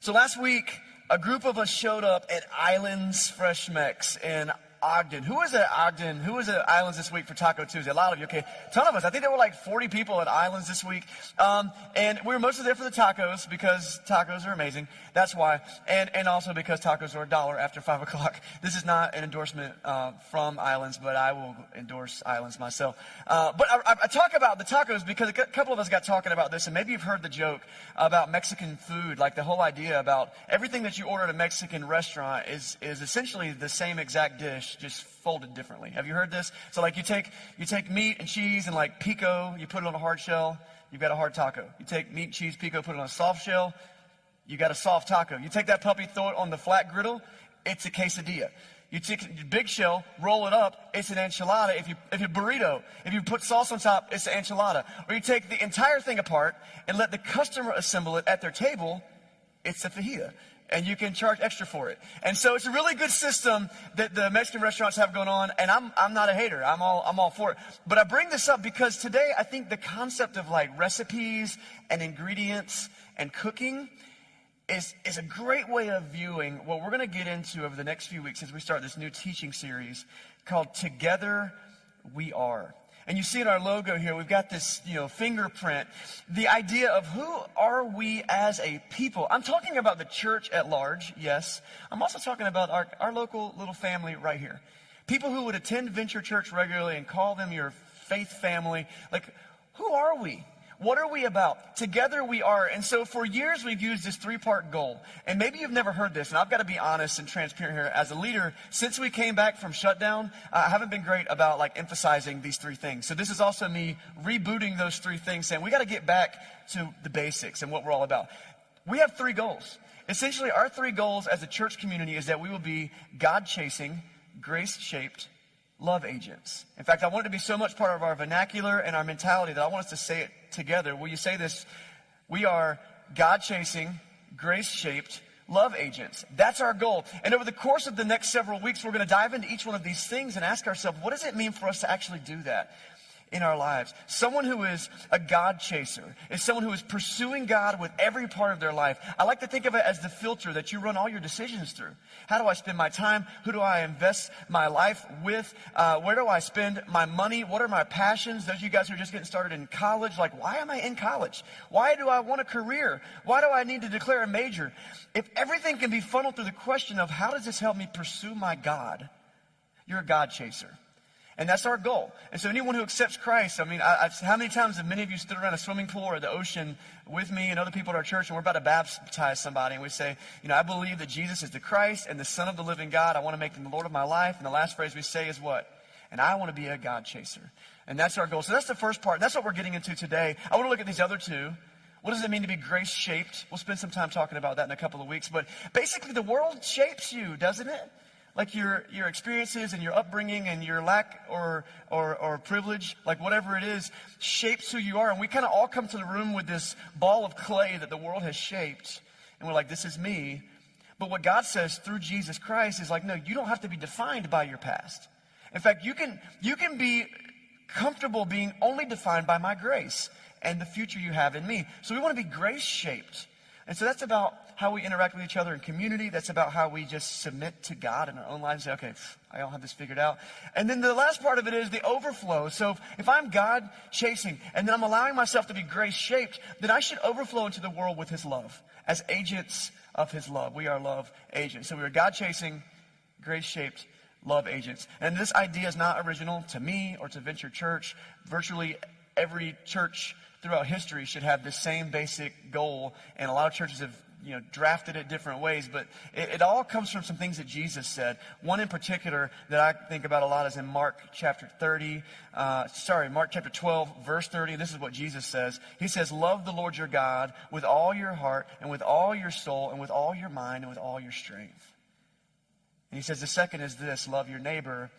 So last week, a group of us showed up at Islands Fresh Mex in Ogden. Who was at Ogden? Who was at Islands this week for Taco Tuesday? A lot of you, okay. A ton of us. I think there were like 40 people at Islands this week. And we were mostly there for the tacos because tacos are amazing. That's why. And also because tacos are $1 after 5 o'clock. This is not an endorsement from Islands, but I will endorse Islands myself. But I talk about the tacos because a couple of us got talking about this, and maybe you've heard the joke about Mexican food, like the whole idea about everything that you order at a Mexican restaurant is essentially the same exact dish, just folded differently. Have you heard this? So like you take meat and cheese and like pico, you put it on a hard shell, you've got a hard taco. You take meat, cheese, pico, put it on a soft shell, you got a soft taco. You take that puppy, throw it on the flat griddle, it's a quesadilla. You take a big shell, roll it up, it's an enchilada. If you burrito, if you put sauce on top, it's an enchilada. Or you take the entire thing apart and let the customer assemble it at their table, it's a fajita. And you can charge extra for it. And so it's a really good system that the Mexican restaurants have going on, and I'm not a hater. I'm all for it. But I bring this up because today I think the concept of like recipes and ingredients and cooking is a great way of viewing what we're going to get into over the next few weeks as we start this new teaching series called Together We Are. And you see in our logo here, we've got this, fingerprint. The idea of who are we as a people. I'm talking about the church at large, yes. I'm also talking about our local little family right here. People who would attend Venture Church regularly and call them your faith family. Like, who are we? What are we about? Together we are. And so for years we've used this 3-part goal. And maybe you've never heard this, and I've got to be honest and transparent here. As a leader, since we came back from shutdown, I haven't been great about like emphasizing these 3 things. So this is also me rebooting those 3 things, saying we got to get back to the basics and what we're all about. We have 3 goals. Essentially, our 3 goals as a church community is that we will be God-chasing, grace-shaped, love agents. In fact, I want it to be so much part of our vernacular and our mentality that I want us to say it together. Will you say this? We are God-chasing, grace-shaped love agents. That's our goal. And over the course of the next several weeks, we're going to dive into each one of these things and ask ourselves, what does it mean for us to actually do that in our lives? Someone who is a God chaser is someone who is pursuing God with every part of their life. I like to think of it as the filter that you run all your decisions through. How do I spend my time? Who do I invest my life with? Where do I spend my money? What are my passions? Those of you guys who are just getting started in college, like, why am I in college? Why do I want a career? Why do I need to declare a major? If everything can be funneled through the question of how does this help me pursue my God, you're a God chaser. And that's our goal. And so anyone who accepts Christ, how many times have many of you stood around a swimming pool or the ocean with me and other people at our church, and we're about to baptize somebody, and we say, I believe that Jesus is the Christ and the Son of the living God. I want to make him the Lord of my life. And the last phrase we say is what? And I want to be a God chaser. And that's our goal. So that's the first part. That's what we're getting into today. I want to look at these other 2. What does it mean to be grace-shaped? We'll spend some time talking about that in a couple of weeks. But basically, the world shapes you, doesn't it? Like your experiences and your upbringing and your lack or privilege, like whatever it is, shapes who you are. And we kind of all come to the room with this ball of clay that the world has shaped. And we're like, this is me. But what God says through Jesus Christ is like, no, you don't have to be defined by your past. In fact, you can be comfortable being only defined by my grace and the future you have in me. So we want to be grace-shaped. And so that's about how we interact with each other in community. That's about how we just submit to God in our own lives and say, okay, I don't have this figured out. And then the last part of it is the overflow. So if I'm God chasing and then I'm allowing myself to be grace shaped, then I should overflow into the world with his love as agents of his love. We are love agents. So we are God chasing, grace shaped love agents. And this idea is not original to me or to Venture Church. Virtually every church throughout history should have the same basic goal. And a lot of churches have drafted it different ways, but it all comes from some things that Jesus said. One in particular that I think about a lot is in Mark chapter 12, verse 30. This is what Jesus says. He says, love the Lord your God with all your heart and with all your soul and with all your mind and with all your strength. And he says the second is this, love your neighbor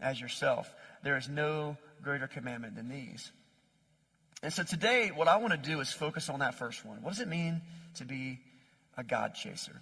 as yourself. There is no greater commandment than these. And so today, what I want to do is focus on that first one. What does it mean to be a God chaser?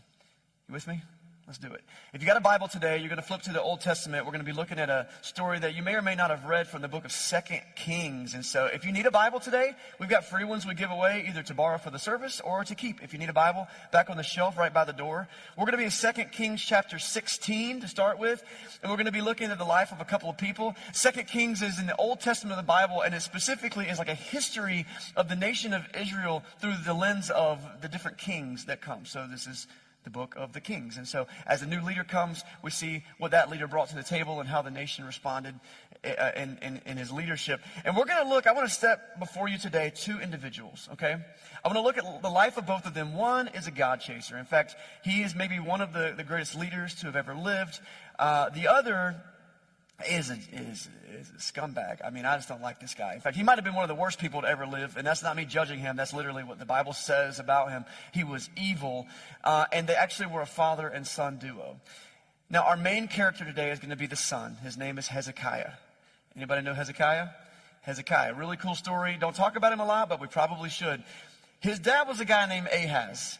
You with me? Let's do it. If you got a Bible today, you're going to flip to the Old Testament. We're going to be looking at a story that you may or may not have read from the book of 2 Kings. And so if you need a Bible today, we've got free ones we give away either to borrow for the service or to keep. If you need a Bible, back on the shelf right by the door. We're going to be in 2 Kings chapter 16 to start with. And we're going to be looking at the life of a couple of people. 2 Kings is in the Old Testament of the Bible, and it specifically is like a history of the nation of Israel through the lens of the different kings that come. So this is the book of the Kings. And so as a new leader comes, we see what that leader brought to the table and how the nation responded in his leadership. And we're going to look, I want to step before you today two individuals, okay? I want to look at the life of both of them. One is a God chaser. In fact, he is maybe one of the greatest leaders to have ever lived. The other is a scumbag. I mean, I just don't like this guy. In fact, he might have been one of the worst people to ever live, and that's not me judging him. That's literally what the Bible says about him. He was evil, and they actually were a father and son duo. Now, our main character today is going to be the son. His name is Hezekiah. Anybody know Hezekiah? Hezekiah, really cool story. Don't talk about him a lot, but we probably should. His dad was a guy named Ahaz.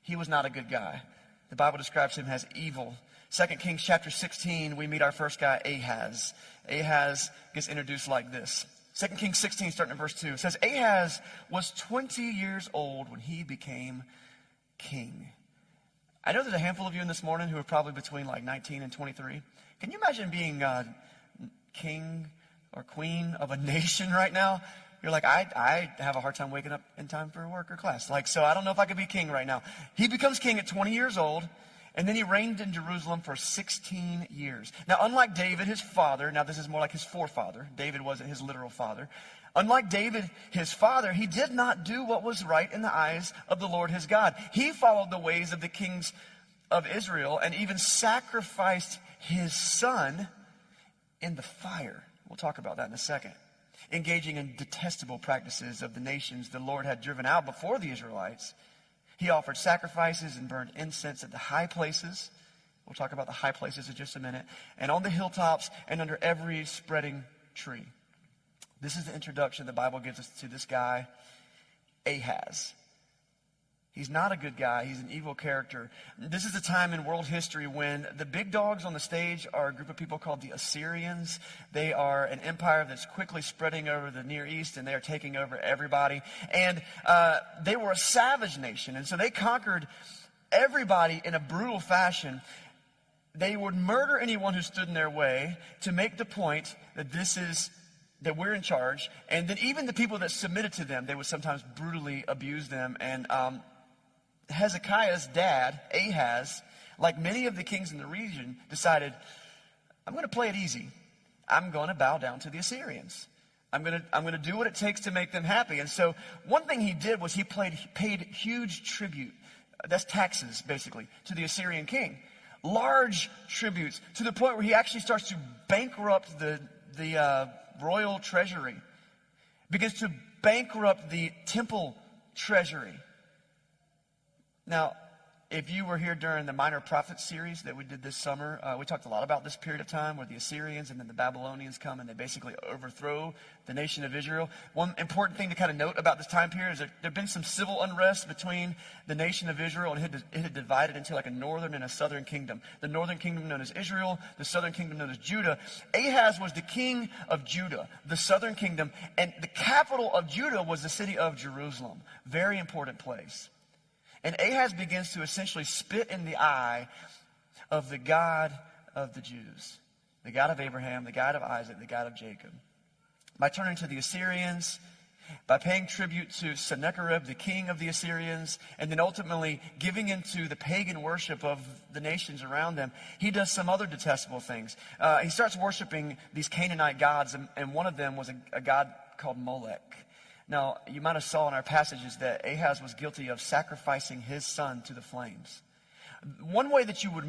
He was not a good guy. The Bible describes him as evil. 2 Kings chapter 16, we meet our first guy, Ahaz. Ahaz gets introduced like this. 2 Kings 16, starting in verse 2. It says, Ahaz was 20 years old when he became king. I know there's a handful of you in this morning who are probably between like 19 and 23. Can you imagine being king or queen of a nation right now? You're like, I have a hard time waking up in time for work or class. So I don't know if I could be king right now. He becomes king at 20 years old. And then he reigned in Jerusalem for 16 years. Now, unlike David, his father, now this is more like his forefather. David wasn't his literal father. Unlike David, his father, he did not do what was right in the eyes of the Lord his God. He followed the ways of the kings of Israel and even sacrificed his son in the fire. We'll talk about that in a second. Engaging in detestable practices of the nations the Lord had driven out before the Israelites. He offered sacrifices and burned incense at the high places. We'll talk about the high places in just a minute. And on the hilltops and under every spreading tree. This is the introduction the Bible gives us to this guy, Ahaz. He's not a good guy. He's an evil character. This is a time in world history when the big dogs on the stage are a group of people called the Assyrians. They are an empire that's quickly spreading over the Near East, and they are taking over everybody. And they were a savage nation, and so they conquered everybody in a brutal fashion. They would murder anyone who stood in their way to make the point that we're in charge. And then even the people that submitted to them, they would sometimes brutally abuse them. And Hezekiah's dad, Ahaz, like many of the kings in the region, decided, I'm going to play it easy. I'm going to bow down to the Assyrians. I'm going to do what it takes to make them happy. And so one thing he did was he paid huge tribute. That's taxes, basically, to the Assyrian king. Large tributes, to the point where he actually starts to bankrupt the royal treasury. Begins to bankrupt the temple treasury. Now, if you were here during the Minor Prophets series that we did this summer, we talked a lot about this period of time where the Assyrians and then the Babylonians come and they basically overthrow the nation of Israel. One important thing to kind of note about this time period is that there had been some civil unrest between the nation of Israel, and it had divided into like a northern and a southern kingdom. The northern kingdom known as Israel, the southern kingdom known as Judah. Ahaz was the king of Judah, the southern kingdom, and the capital of Judah was the city of Jerusalem. Very important place. And Ahaz begins to essentially spit in the eye of the God of the Jews, the God of Abraham, the God of Isaac, the God of Jacob. By turning to the Assyrians, by paying tribute to Sennacherib, the king of the Assyrians, and then ultimately giving into the pagan worship of the nations around them, he does some other detestable things. He starts worshiping these Canaanite gods, and one of them was a god called Molech. Now, you might have saw in our passages that Ahaz was guilty of sacrificing his son to the flames. One way that you would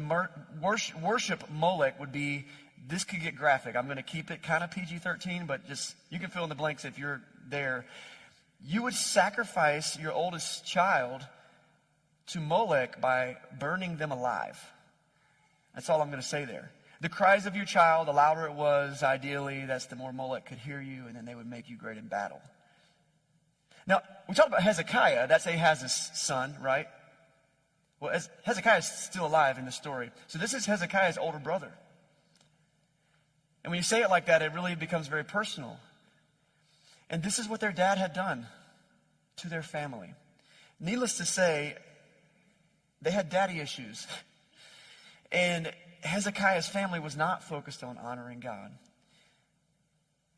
worship Molech would be, this could get graphic. I'm going to keep it kind of PG-13, but just, you can fill in the blanks if you're there. You would sacrifice your oldest child to Molech by burning them alive. That's all I'm going to say there. The cries of your child, the louder it was, ideally, that's the more Molech could hear you, and then they would make you great in battle. Now, we talked about Hezekiah. That's Ahaz's son, right? Well, Hezekiah is still alive in the story. So this is Hezekiah's older brother. And when you say it like that, it really becomes very personal. And this is what their dad had done to their family. Needless to say, they had daddy issues. And Hezekiah's family was not focused on honoring God.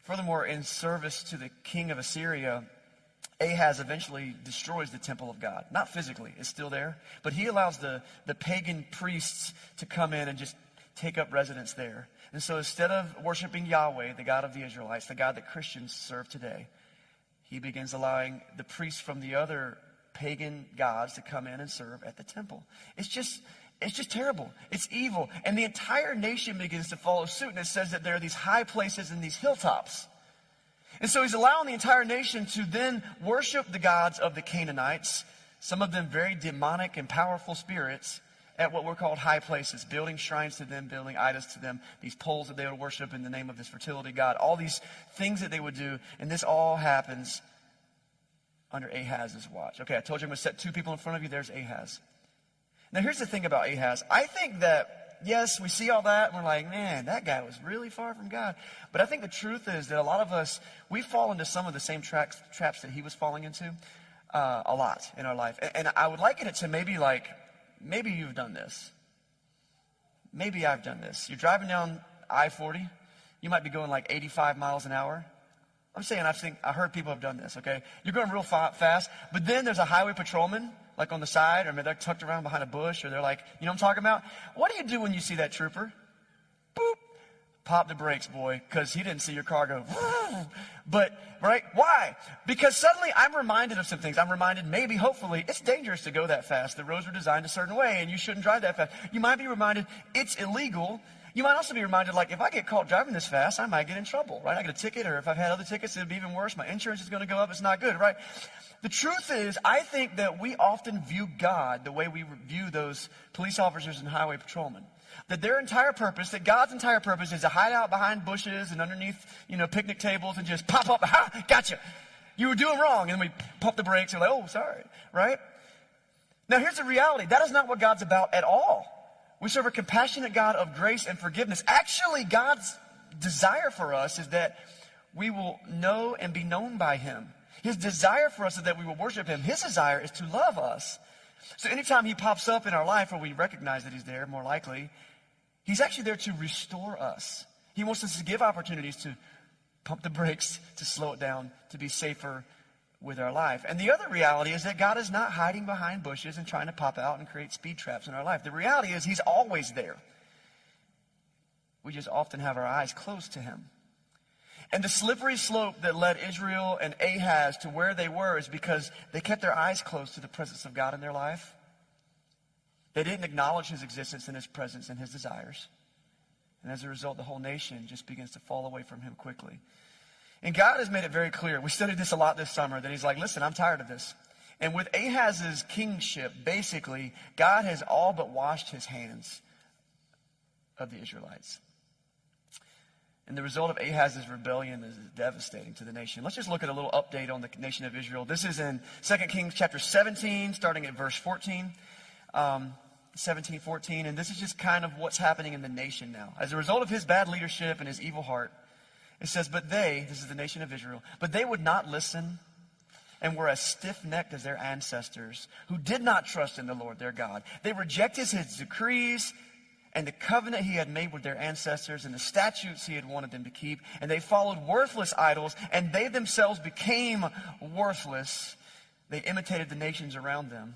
Furthermore, in service to the king of Assyria, Ahaz eventually destroys the temple of God. Not physically, it's still there, but he allows the pagan priests to come in and just take up residence there. And so instead of worshiping Yahweh, the God of the Israelites, the God that Christians serve today, he begins allowing the priests from the other pagan gods to come in and serve at the temple. It's just terrible. It's evil. And the entire nation begins to follow suit. And it says that there are these high places and these hilltops. And so he's allowing the entire nation to then worship the gods of the Canaanites, some of them very demonic and powerful spirits, at what were called high places, building shrines to them, building idols to them, these poles that they would worship in the name of this fertility god, all these things that they would do. And this all happens under Ahaz's watch. Okay, I told you I'm going to set two people in front of you. There's Ahaz. Now, here's the thing about Ahaz. I think that, yes, we see all that, and we're like, man, that guy was really far from God. But I think the truth is that a lot of us, we fall into some of the same traps that he was falling into a lot in our life. And I would liken it to maybe you've done this. Maybe I've done this. You're driving down I-40. You might be going like 85 miles an hour. I'm saying I heard people have done this, okay? You're going real fast, but then there's a highway patrolman, like on the side, or maybe they're tucked around behind a bush, or they're like, you know what I'm talking about? What do you do when you see that trooper? Boop. Pop the brakes, boy, because he didn't see your car go. But, right? Why? Because suddenly I'm reminded of some things. I'm reminded, maybe, hopefully, it's dangerous to go that fast. The roads were designed a certain way, and you shouldn't drive that fast. You might be reminded it's illegal. You might also be reminded, like, if I get caught driving this fast, I might get in trouble, right? I get a ticket, or if I've had other tickets, it'd be even worse. My insurance is going to go up. It's not good, right? The truth is, I think that we often view God the way we view those police officers and highway patrolmen. That their entire purpose, that God's entire purpose is to hide out behind bushes and underneath, picnic tables and just pop up, ha, gotcha. You were doing wrong. And then we pump the brakes and we're like, oh, sorry, right? Now, here's the reality. That is not what God's about at all. We serve a compassionate God of grace and forgiveness. Actually, God's desire for us is that we will know and be known by him. His desire for us is that we will worship him. His desire is to love us. So anytime he pops up in our life, or we recognize that he's there, more likely, he's actually there to restore us. He wants us to give opportunities to pump the brakes, to slow it down, to be safer with our life. And the other reality is that God is not hiding behind bushes and trying to pop out and create speed traps in our life. The reality is he's always there. We just often have our eyes closed to him. And the slippery slope that led Israel and Ahaz to where they were is because they kept their eyes closed to the presence of God in their life. They didn't acknowledge his existence and his presence and his desires. And as a result, the whole nation just begins to fall away from him quickly. And God has made it very clear. We studied this a lot this summer, that he's like, listen, I'm tired of this. And with Ahaz's kingship, basically, God has all but washed his hands of the Israelites. And the result of Ahaz's rebellion is devastating to the nation. Let's just look at a little update on the nation of Israel. This is in 2 Kings chapter 17, starting at verse 14. 17:14, and this is just kind of what's happening in the nation now. As a result of his bad leadership and his evil heart, it says, this is the nation of Israel, but they would not listen and were as stiff-necked as their ancestors, who did not trust in the Lord their God. They rejected his decrees and the covenant he had made with their ancestors and the statutes he had wanted them to keep, and they followed worthless idols, and they themselves became worthless. They imitated the nations around them,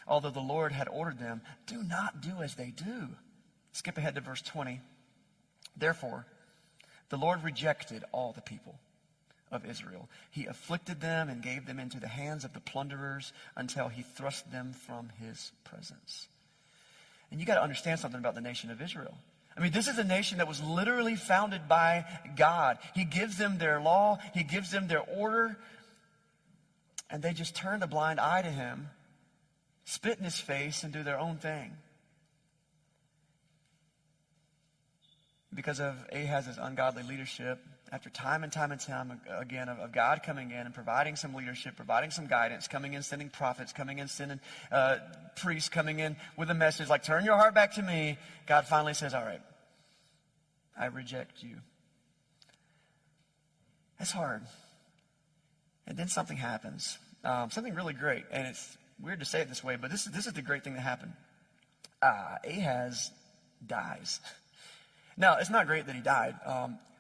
although the Lord had ordered them, do not do as they do. Skip ahead to verse 20. Therefore, the Lord rejected all the people of Israel. He afflicted them and gave them into the hands of the plunderers until he thrust them from his presence. And you got to understand something about the nation of Israel. I mean, this is a nation that was literally founded by God. He gives them their law. He gives them their order. And they just turn a blind eye to him, spit in his face, and do their own thing. because of Ahaz's ungodly leadership, after time and time and time again of God coming in and providing some leadership, providing some guidance, coming in, sending prophets, coming in, sending priests, coming in with a message like, turn your heart back to me, God finally says, all right, I reject you. That's hard. And then something happens, something really great, and it's weird to say it this way, but this is the great thing that happened. Ahaz dies. Now, it's not great that he died,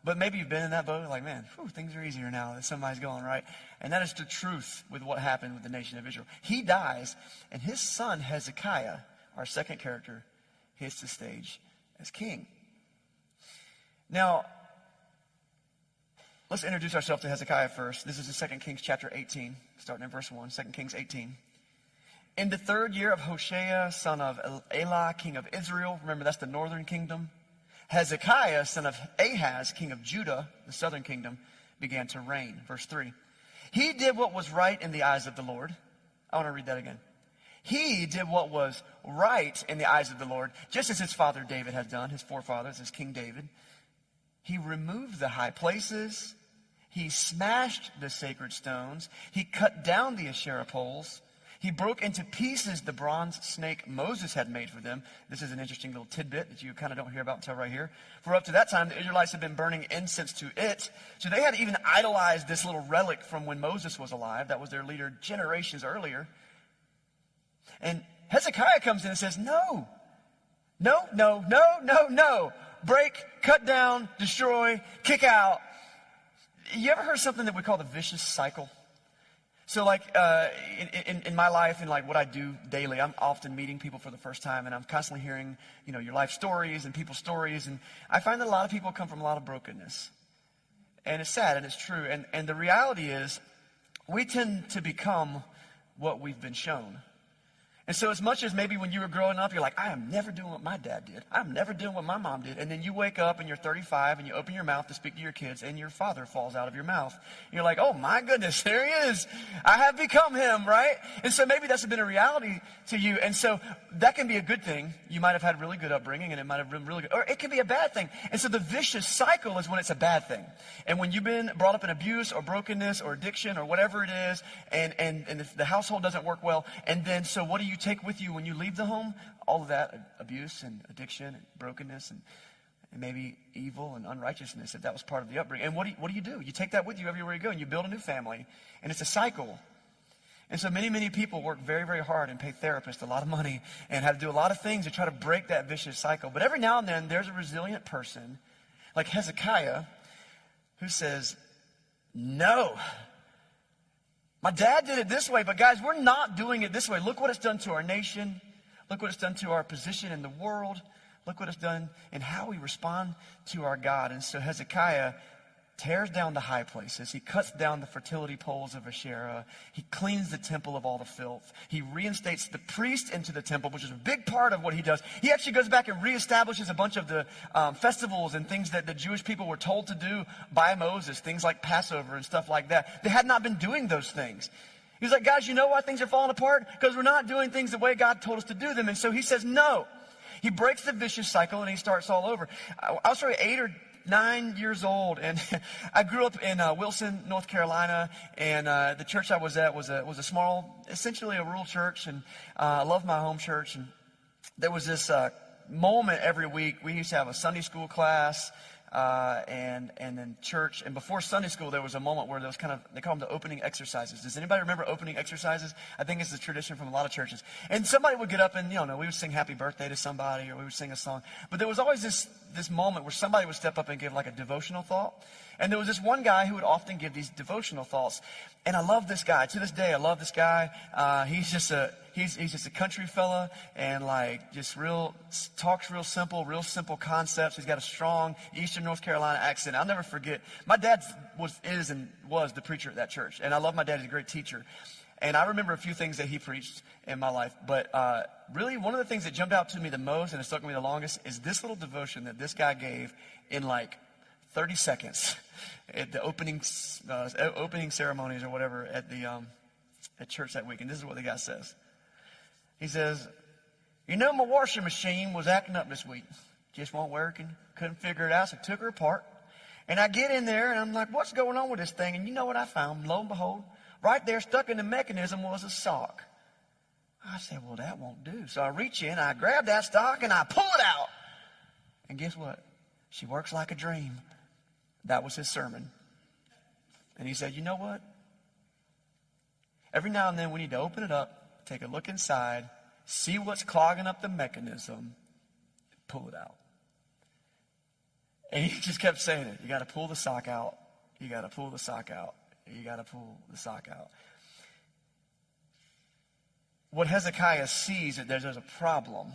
but maybe you've been in that boat, like, man, things are easier now that somebody's going right. And that is the truth with what happened with the nation of Israel. He dies, and his son Hezekiah, our second character, hits the stage as king. Now, let's introduce ourselves to Hezekiah first. This is in 2 Kings chapter 18, starting in verse 1, 2 Kings 18. In the 3rd year of Hoshea, son of Elah, king of Israel, remember that's the northern kingdom, Hezekiah, son of Ahaz, king of Judah, the southern kingdom, began to reign. Verse 3. He did what was right in the eyes of the Lord. I want to read that again. He did what was right in the eyes of the Lord, just as his father David had done, his forefathers, as King David. He removed the high places. He smashed the sacred stones. He cut down the Asherah poles. He broke into pieces the bronze snake Moses had made for them. This is an interesting little tidbit that you kind of don't hear about until right here. For up to that time, the Israelites had been burning incense to it. So they had even idolized this little relic from when Moses was alive. That was their leader generations earlier. And Hezekiah comes in and says, no. Break, cut down, destroy, kick out. You ever heard something that we call the vicious cycle? So like in my life and like what I do daily, I'm often meeting people for the first time, and I'm constantly hearing, your life stories and people's stories. And I find that a lot of people come from a lot of brokenness. And it's sad and it's true. And the reality is we tend to become what we've been shown. And so as much as maybe when you were growing up, you're like, I am never doing what my dad did. I'm never doing what my mom did. And then you wake up and you're 35 and you open your mouth to speak to your kids and your father falls out of your mouth. And you're like, oh my goodness, there he is. I have become him, right? And so maybe that's been a reality to you. And so that can be a good thing. You might have had really good upbringing and it might have been really good. Or it can be a bad thing. And so the vicious cycle is when it's a bad thing. And when you've been brought up in abuse or brokenness or addiction or whatever it is, and the household doesn't work well, and then so what do you take with you when you leave the home? All of that abuse and addiction and brokenness and maybe evil and unrighteousness, if that was part of the upbringing. And what do you do? You take that with you everywhere you go, and you build a new family, and it's a cycle. And so many people work very, very hard and pay therapists a lot of money and have to do a lot of things to try to break that vicious cycle. But every now and then there's a resilient person like Hezekiah who says, no. My dad did it this way, but guys, we're not doing it this way. Look what it's done to our nation. Look what it's done to our position in the world. Look what it's done in how we respond to our God. And so Hezekiah tears down the high places. He cuts down the fertility poles of Asherah. He cleans the temple of all the filth. He reinstates the priest into the temple, which is a big part of what he does. He actually goes back and reestablishes a bunch of the festivals and things that the Jewish people were told to do by Moses, things like Passover and stuff like that. They had not been doing those things. He's like, guys, you know why things are falling apart? Because we're not doing things the way God told us to do them. And so he says, no. He breaks the vicious cycle and he starts all over. I was probably 8 or 9 years old, and I grew up in Wilson, North Carolina, and the church I was at was a small, essentially a rural church, and I loved my home church. And there was this moment every week. We used to have a Sunday school class and then church. And before Sunday school, there was a moment where there was they call them the opening exercises. Does anybody remember opening exercises? I think it's a tradition from a lot of churches. And somebody would get up and, we would sing happy birthday to somebody, or we would sing a song. But there was always this moment where somebody would step up and give like a devotional thought. And there was this one guy who would often give these devotional thoughts. And I love this guy. To this day, I love this guy. He's just a country fella, and talks real simple concepts. He's got a strong Eastern North Carolina accent. I'll never forget. My dad was the preacher at that church, and I love my dad. He's a great teacher. And I remember a few things that he preached in my life. But really, one of the things that jumped out to me the most and it stuck with me the longest is this little devotion that this guy gave in 30 seconds at the opening ceremonies or whatever at church that week. And this is what the guy says. He says, my washing machine was acting up this week. Just won't work, and couldn't figure it out, so I took her apart. And I get in there, and I'm like, what's going on with this thing? And you know what I found? Lo and behold, right there stuck in the mechanism was a sock. I said, well, that won't do. So I reach in, I grab that sock, and I pull it out. And guess what? She works like a dream. That was his sermon. And he said, you know what? Every now and then we need to open it up, take a look inside, see what's clogging up the mechanism, pull it out. And he just kept saying it. You got to pull the sock out. You got to pull the sock out. You got to pull the sock out. What Hezekiah sees is there's a problem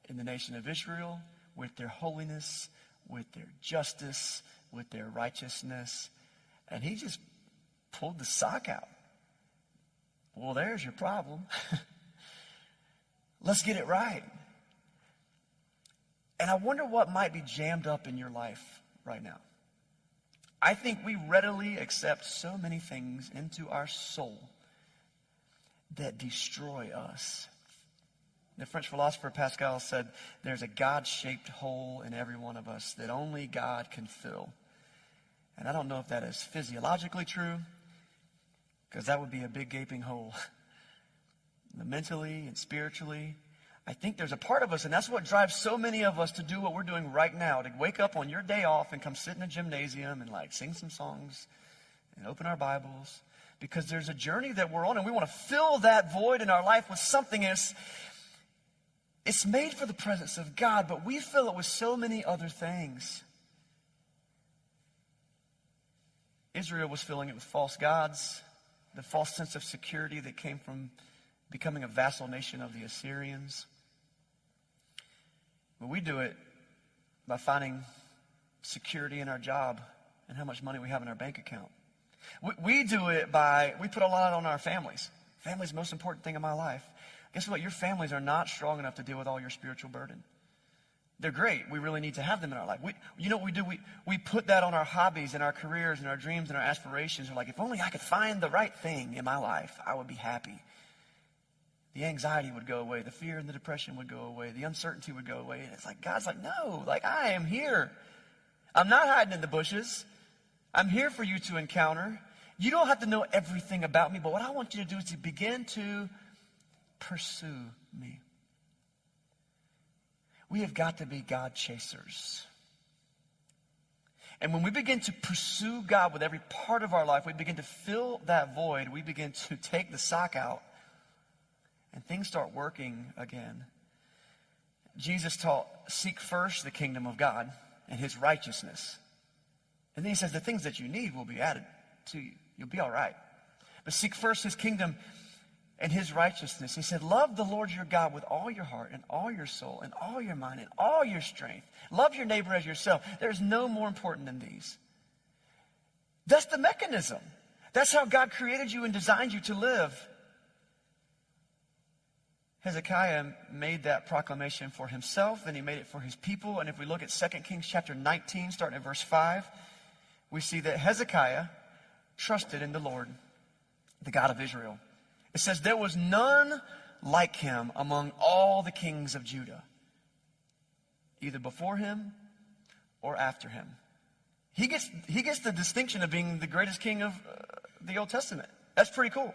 in the nation of Israel with their holiness, with their justice, with their righteousness. And he just pulled the sock out. Well, there's your problem. Let's get it right. And I wonder what might be jammed up in your life right now. I think we readily accept so many things into our soul that destroy us. The French philosopher Pascal said, there's a God-shaped hole in every one of us that only God can fill. And I don't know if that is physiologically true, because that would be a big gaping hole. Mentally and spiritually, I think there's a part of us, and that's what drives so many of us to do what we're doing right now, to wake up on your day off and come sit in a gymnasium and sing some songs and open our Bibles, because there's a journey that we're on, and we want to fill that void in our life with something else. It's made for the presence of God, but we fill it with so many other things. Israel was filling it with false gods, the false sense of security that came from becoming a vassal nation of the Assyrians. But we do it by finding security in our job and how much money we have in our bank account. We do it by, we put a lot on our families. Family's the most important thing in my life. Guess what? Your families are not strong enough to deal with all your spiritual burden. They're great. We really need to have them in our life. You know what we do? We put that on our hobbies and our careers and our dreams and our aspirations. We're like, if only I could find the right thing in my life, I would be happy. The anxiety would go away. The fear and the depression would go away. The uncertainty would go away. And it's like, God's like, no, I am here. I'm not hiding in the bushes. I'm here for you to encounter. You don't have to know everything about me, but what I want you to do is to begin to pursue me. We have got to be God chasers. And when we begin to pursue God with every part of our life, we begin to fill that void. We begin to take the sock out, and things start working again. Jesus taught, seek first the kingdom of God and his righteousness. And then he says the things that you need will be added to you. You'll be all right. But seek first his kingdom and his righteousness. He said, love the Lord your God with all your heart and all your soul and all your mind and all your strength. Love your neighbor as yourself. There's no more important than these. That's the mechanism. That's how God created you and designed you to live. Hezekiah made that proclamation for himself, and he made it for his people. And if we look at 2 Kings chapter 19, starting at verse 5, we see that Hezekiah trusted in the Lord, the God of Israel. It says, there was none like him among all the kings of Judah, either before him or after him. He gets the distinction of being the greatest king of the Old Testament. That's pretty cool.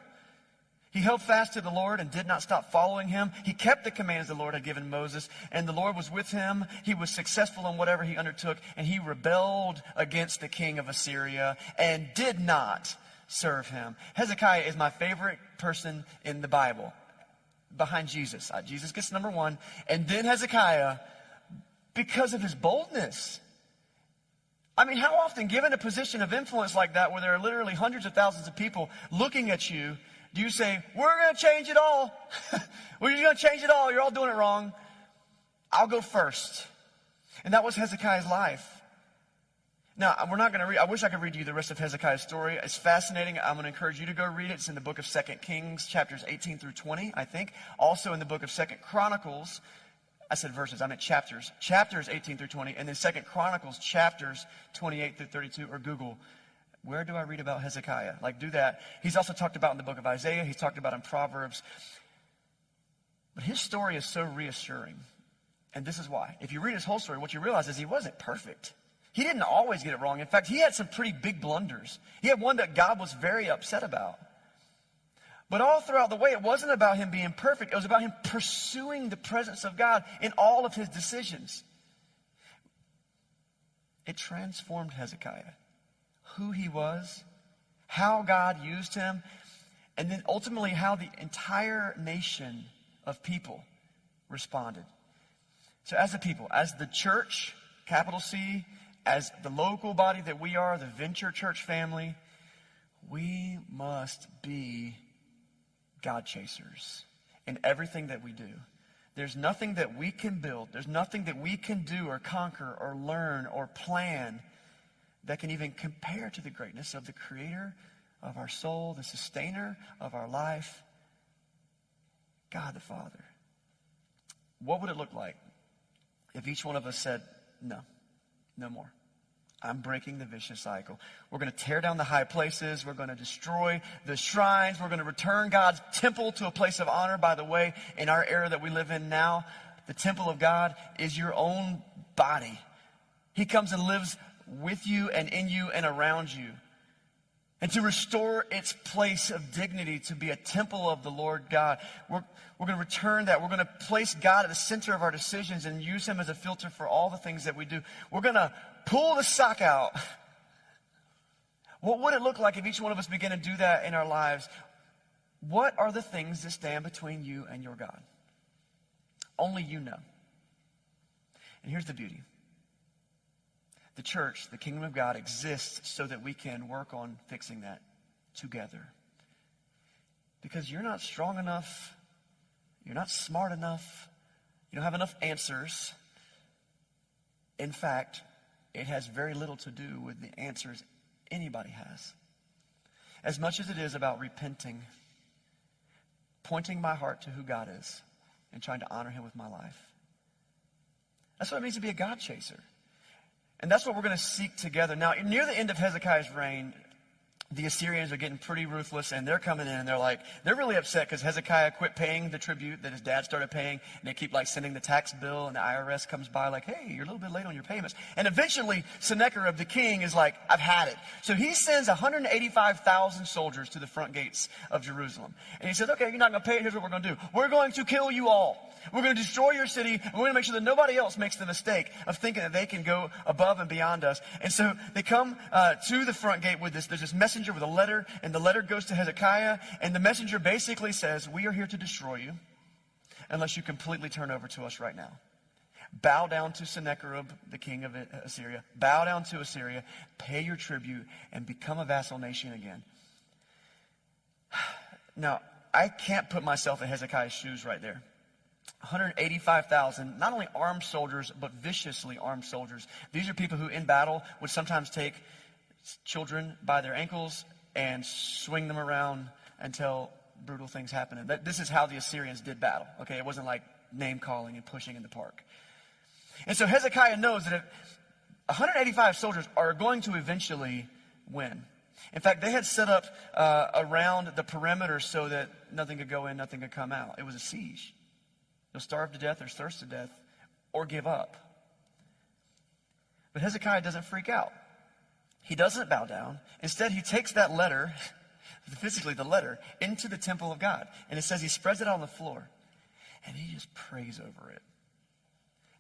He held fast to the Lord and did not stop following him. He kept the commands the Lord had given Moses, and the Lord was with him. He was successful in whatever he undertook, and he rebelled against the king of Assyria and did not serve him. Hezekiah is my favorite person in the Bible, behind Jesus. Jesus gets number one, and then Hezekiah, because of his boldness. I mean, how often, given a position of influence like that, where there are literally hundreds of thousands of people looking at you, do you say, we're going to change it all? We're just going to change it all. You're all doing it wrong. I'll go first. And that was Hezekiah's life. Now, we're not going to read, I wish I could read you the rest of Hezekiah's story. It's fascinating. I'm going to encourage you to go read it. It's in the book of 2 Kings, chapters 18 through 20, I think. Also in the book of 2 Chronicles. I said verses, I meant chapters. Chapters 18 through 20. And then 2 Chronicles, chapters 28 through 32. Or Google, where do I read about Hezekiah? Do that. He's also talked about in the book of Isaiah. He's talked about in Proverbs. But his story is so reassuring. And this is why. If you read his whole story, what you realize is he wasn't perfect. He didn't always get it wrong. In fact, he had some pretty big blunders. He had one that God was very upset about. But all throughout the way, it wasn't about him being perfect. It was about him pursuing the presence of God in all of his decisions. It transformed Hezekiah. Who he was, how God used him, and then ultimately how the entire nation of people responded. So as a people, as the church, capital C, as the local body that we are, the Venture Church family, we must be God chasers in everything that we do. There's nothing that we can build. There's nothing that we can do or conquer or learn or plan that can even compare to the greatness of the creator of our soul, the sustainer of our life, God the Father. What would it look like if each one of us said, no, no more? I'm breaking the vicious cycle. We're going to tear down the high places. We're going to destroy the shrines. We're going to return God's temple to a place of honor. By the way, in our era that we live in now, the temple of God is your own body. He comes and lives with you and in you and around you. And to restore its place of dignity, to be a temple of the Lord God, we're going to return that. We're going to place God at the center of our decisions and use him as a filter for all the things that we do. We're going to pull the sock out. What would it look like if each one of us began to do that in our lives? What are the things that stand between you and your God? Only you know. And here's the beauty. The church, the kingdom of God, exists so that we can work on fixing that together. Because you're not strong enough, you're not smart enough, you don't have enough answers. In fact, it has very little to do with the answers anybody has. As much as it is about repenting, pointing my heart to who God is, and trying to honor him with my life. That's what it means to be a God chaser. And that's what we're going to seek together. Now, near the end of Hezekiah's reign, the Assyrians are getting pretty ruthless, and they're coming in, and they're really upset because Hezekiah quit paying the tribute that his dad started paying, and they keep sending the tax bill, and the IRS comes by hey, you're a little bit late on your payments. And eventually, Sennacherib, the king, is I've had it. So he sends 185,000 soldiers to the front gates of Jerusalem. And he says, okay, you're not going to pay it. Here's what we're going to do. We're going to kill you all. We're going to destroy your city, and we're going to make sure that nobody else makes the mistake of thinking that they can go above and beyond us. And so they come to the front gate with this. There's this messenger with a letter, and the letter goes to Hezekiah, and the messenger basically says, we are here to destroy you unless you completely turn over to us right now. Bow down to Sennacherib, the king of Assyria. Bow down to Assyria, pay your tribute, and become a vassal nation again. Now, I can't put myself in Hezekiah's shoes right there. 185,000, not only armed soldiers, but viciously armed soldiers. These are people who in battle would sometimes take children by their ankles and swing them around until brutal things happen. And this is how the Assyrians did battle. Okay, it wasn't name calling and pushing in the park. And so Hezekiah knows that if 185 soldiers are going to eventually win. In fact, they had set up around the perimeter so that nothing could go in, nothing could come out. It was a siege. They'll starve to death or thirst to death or give up. But Hezekiah doesn't freak out. He doesn't bow down. Instead, he takes that letter, physically the letter, into the temple of God. And it says he spreads it on the floor. And he just prays over it.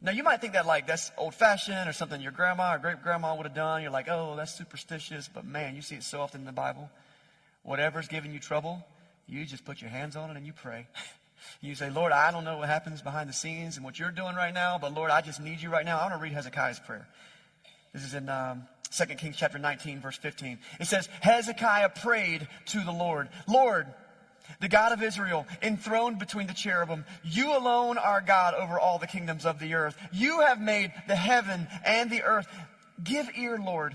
Now, you might think that that's old-fashioned or something your grandma or great-grandma would have done. You're oh, that's superstitious. But man, you see it so often in the Bible. Whatever's giving you trouble, you just put your hands on it and you pray. You say, Lord, I don't know what happens behind the scenes and what you're doing right now, but Lord, I just need you right now. I want to read Hezekiah's prayer. This is in 2 Kings chapter 19, verse 15. It says, Hezekiah prayed to the Lord. Lord, the God of Israel, enthroned between the cherubim, you alone are God over all the kingdoms of the earth. You have made the heaven and the earth. Give ear, Lord.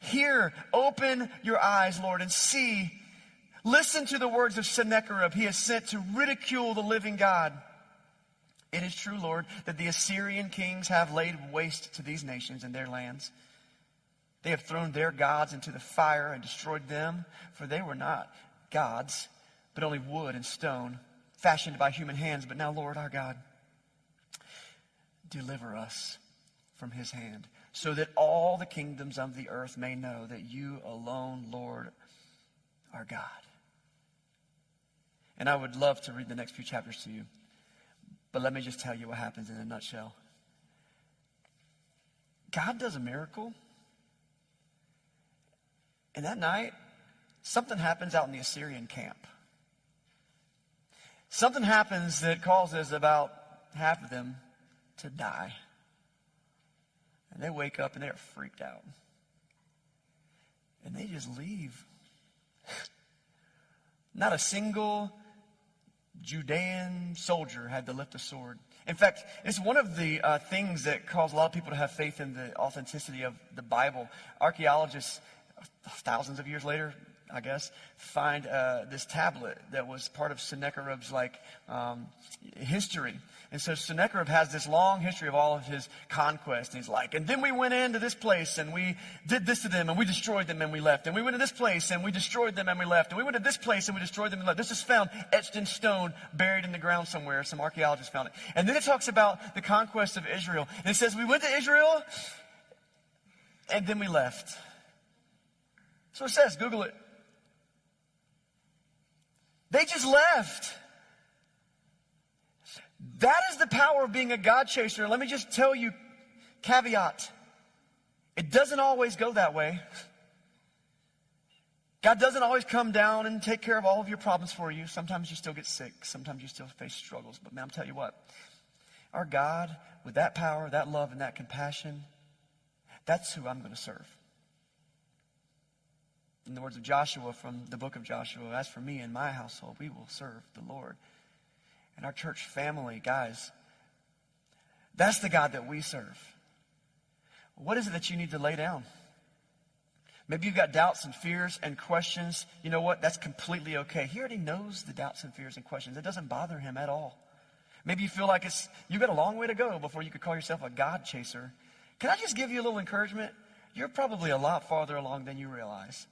Hear, open your eyes, Lord, and see. Listen to the words of Sennacherib. He has sent to ridicule the living God. It is true, Lord, that the Assyrian kings have laid waste to these nations and their lands. They have thrown their gods into the fire and destroyed them, for they were not gods, but only wood and stone, fashioned by human hands. But now, Lord, our God, deliver us from his hand, so that all the kingdoms of the earth may know that you alone, Lord, are God. And I would love to read the next few chapters to you, but let me just tell you what happens in a nutshell. God does a miracle, and that night, something happens out in the Assyrian camp. Something happens that causes about half of them to die. And they wake up and they're freaked out. And they just leave. Not a single Judean soldier had to lift a sword. In fact, it's one of the things that cause a lot of people to have faith in the authenticity of the Bible. Archaeologists, thousands of years later, I guess, find this tablet that was part of Sennacherib's history. And so Sennacherib has this long history of all of his conquests. And he's like, and then we went into this place and we did this to them and we destroyed them and we left. And we went to this place and we destroyed them and we left. And we went to this place and we destroyed them and left. This is found etched in stone, buried in the ground somewhere. Some archaeologists found it. And then it talks about the conquest of Israel. And it says we went to Israel and then we left. So it says, Google it. They just left. That is the power of being a God chaser. Let me just tell you, caveat. It doesn't always go that way. God doesn't always come down and take care of all of your problems for you. Sometimes you still get sick. Sometimes you still face struggles. But man, I'm telling you what. Our God, with that power, that love, and that compassion, that's who I'm going to serve. In the words of Joshua from the book of Joshua, as for me and my household, we will serve the Lord. And our church family, guys, that's the God that we serve. What is it that you need to lay down? Maybe you've got doubts and fears and questions. You know what? That's completely okay. He already knows the doubts and fears and questions. It doesn't bother him at all. Maybe you feel like you've got a long way to go before you could call yourself a God chaser. Can I just give you a little encouragement? You're probably a lot farther along than you realize.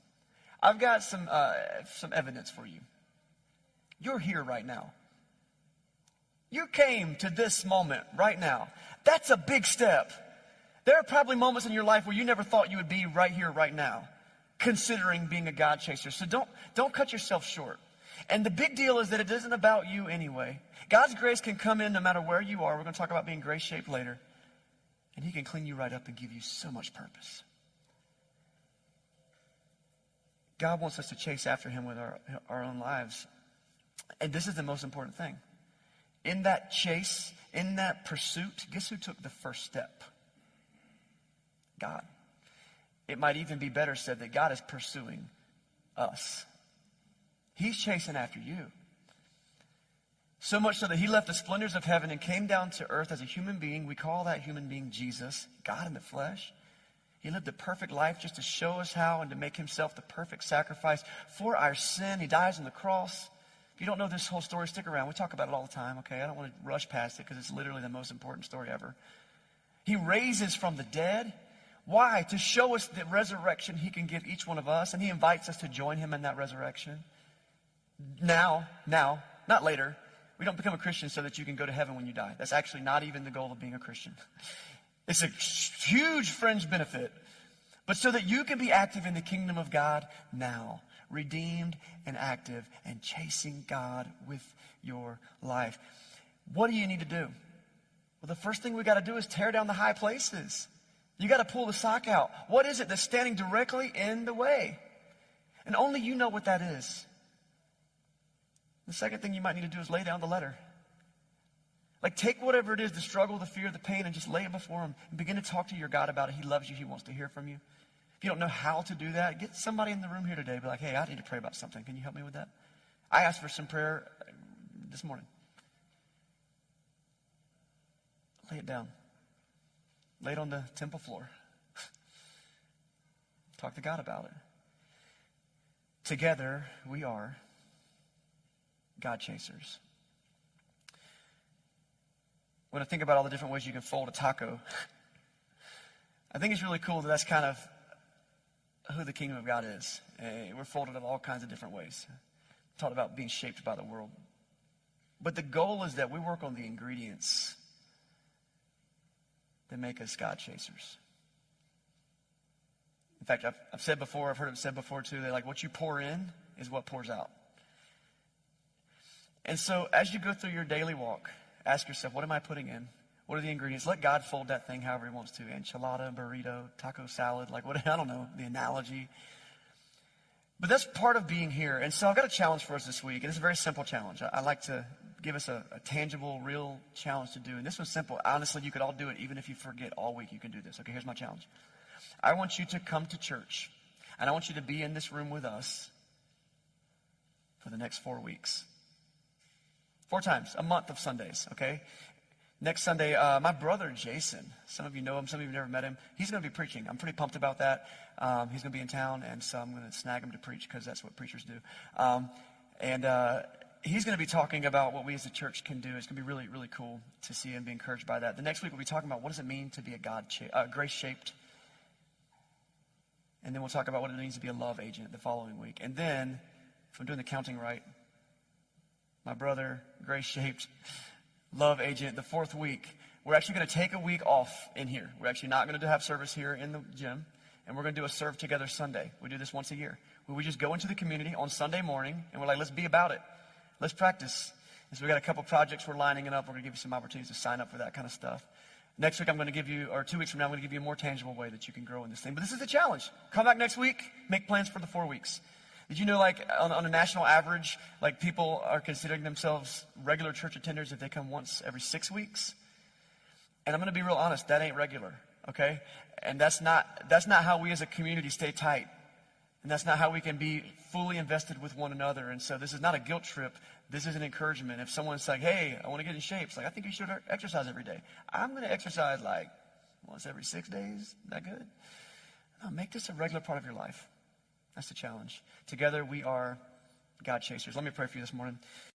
I've got some evidence for you. You're here right now. You came to this moment right now. That's a big step. There are probably moments in your life where you never thought you would be right here, right now, considering being a God chaser. So don't cut yourself short. And the big deal is that it isn't about you anyway. God's grace can come in no matter where you are. We're going to talk about being grace-shaped later. And he can clean you right up and give you so much purpose. God wants us to chase after him with our own lives. And this is the most important thing. In that chase, in that pursuit, guess who took the first step? God. It might even be better said that God is pursuing us. He's chasing after you. So much so that he left the splendors of heaven and came down to earth as a human being. We call that human being Jesus, God in the flesh. He lived a perfect life just to show us how and to make himself the perfect sacrifice for our sin. He dies on the cross. If you don't know this whole story, stick around. We talk about it all the time, okay? I don't want to rush past it because it's literally the most important story ever. He raises from the dead. Why? To show us the resurrection he can give each one of us, and he invites us to join him in that resurrection. Now, not later. We don't become a Christian so that you can go to heaven when you die. That's actually not even the goal of being a Christian. It's a huge fringe benefit, but so that you can be active in the kingdom of God now, redeemed and active and chasing God with your life. What do you need to do? Well, the first thing we got to do is tear down the high places. You got to pull the sock out. What is it that's standing directly in the way? And only you know what that is. The second thing you might need to do is lay down the letter. Like, take whatever it is, the struggle, the fear, the pain, and just lay it before him and begin to talk to your God about it. He loves you. He wants to hear from you. If you don't know how to do that, get somebody in the room here today. Be like, hey, I need to pray about something. Can you help me with that? I asked for some prayer this morning. Lay it down. Lay it on the temple floor. Talk to God about it. Together, we are God chasers. When I think about all the different ways you can fold a taco, I think it's really cool that that's kind of who the kingdom of God is. We're folded in all kinds of different ways. Talked about being shaped by the world. But the goal is that we work on the ingredients that make us God chasers. In fact, I've said before, I've heard it said before too, that like what you pour in is what pours out. And so as you go through your daily walk, ask yourself, what am I putting in? What are the ingredients? Let God fold that thing however he wants to. Enchilada, burrito, taco salad, like what, I don't know, the analogy. But that's part of being here. And so I've got a challenge for us this week. And it's a very simple challenge. I like to give us a tangible, real challenge to do. And this one's simple. Honestly, you could all do it. Even if you forget all week, you can do this. Okay, here's my challenge. I want you to come to church. And I want you to be in this room with us for the next 4 weeks. 4 times, a month of Sundays, okay? Next Sunday, my brother Jason, some of you know him, some of you have never met him. He's going to be preaching. I'm pretty pumped about that. He's going to be in town, and so I'm going to snag him to preach because that's what preachers do. He's going to be talking about what we as a church can do. It's going to be really, really cool to see him be encouraged by that. The next week, we'll be talking about what does it mean to be a grace-shaped. And then we'll talk about what it means to be a love agent the following week. And then, if I'm doing the counting right, my brother, grace-shaped, love agent, the 4th week, we're actually going to take a week off in here. We're actually not going to have service here in the gym, and we're going to do a Serve Together Sunday. We do this once a year, where we just go into the community on Sunday morning, and we're like, let's be about it. Let's practice. And so we got a couple projects we're lining it up. We're going to give you some opportunities to sign up for that kind of stuff. Next week, I'm going to give you, or 2 weeks from now, I'm going to give you a more tangible way that you can grow in this thing. But this is a challenge. Come back next week, make plans for the 4 weeks. Did you know, like, on a national average, like, people are considering themselves regular church attenders if they come once every 6 weeks? And I'm going to be real honest, that ain't regular, okay? And that's not how we as a community stay tight. And that's not how we can be fully invested with one another. And so this is not a guilt trip. This is an encouragement. If someone's like, hey, I want to get in shape, it's like, I think you should exercise every day. I'm going to exercise like once every 6 days. Is that good? No, make this a regular part of your life. That's the challenge. Together we are God chasers. Let me pray for you this morning.